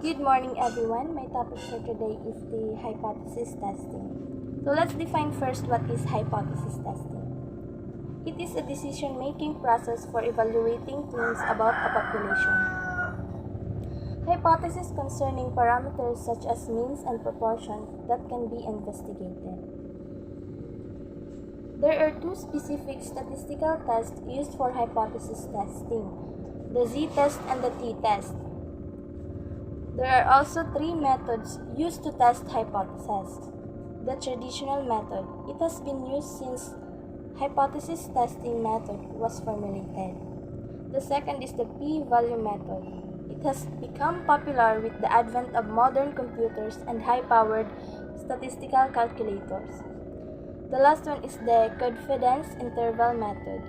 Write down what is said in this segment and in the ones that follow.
Good morning, everyone. My topic for today is the hypothesis testing. So let's define first what is hypothesis testing. It is a decision-making process for evaluating claims about a population. Hypotheses concerning parameters such as means and proportion that can be investigated. There are two specific statistical tests used for hypothesis testing, the z-test and the t-test. There are also three methods used to test hypotheses. The traditional method. It has been used since hypothesis testing method was formulated. The second is the p-value method. It has become popular with the advent of modern computers and high-powered statistical calculators. The last one is the confidence interval method.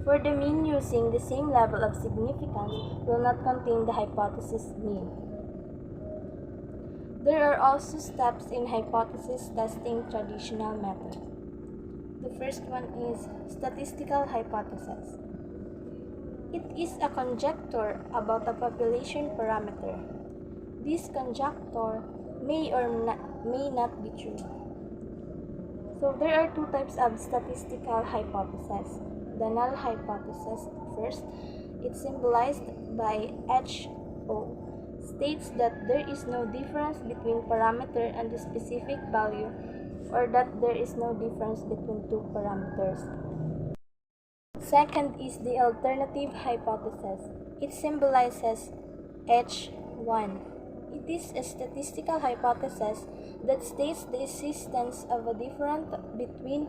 For the mean using the same level of significance will not contain the hypothesis mean. There are also steps in hypothesis testing traditional method. The first one is statistical hypothesis. It is a conjecture about a population parameter. This conjecture may or may not be true. So there are two types of statistical hypothesis. The null hypothesis, first, it's symbolized by HO. States that there is no difference between parameter and the specific value, or that there is no difference between two parameters. Second is the alternative hypothesis. It symbolizes H1. It is a statistical hypothesis that states the existence of a difference between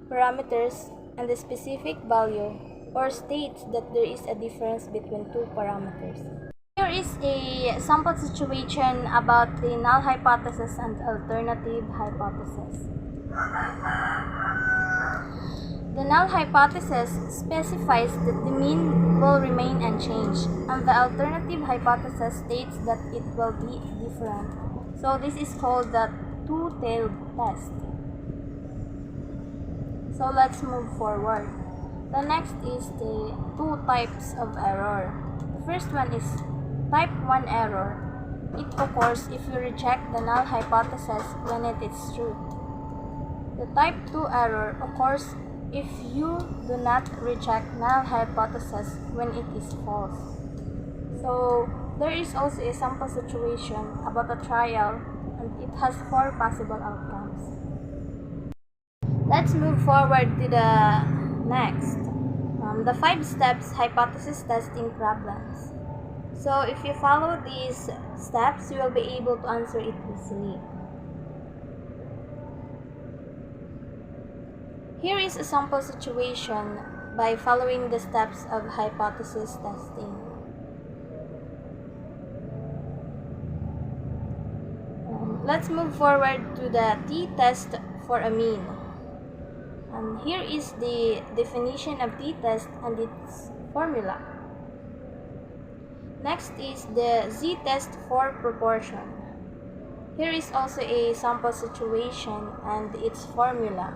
parameters and the specific value, or states that there is a difference between two parameters. Here is a sample situation about the null hypothesis and alternative hypothesis. The null hypothesis specifies that the mean will remain unchanged, and the alternative hypothesis states that it will be different. So this is called the two-tailed test. So let's move forward. The next is the two types of error. The first one is Type 1 error. It occurs if you reject the null hypothesis when it is true. The type 2 error occurs if you do not reject null hypothesis when it is false. So there is also a sample situation about a trial, and it has 4 possible outcomes. Let's move forward to the next. The 5 steps hypothesis testing problems. So if you follow these steps, you will be able to answer it easily. Here is a sample situation by following the steps of hypothesis testing. Let's move forward to the t-test for a mean. And here is the definition of t-test and its formula. Next is the z-test for proportion. Here is also a sample situation and its formula.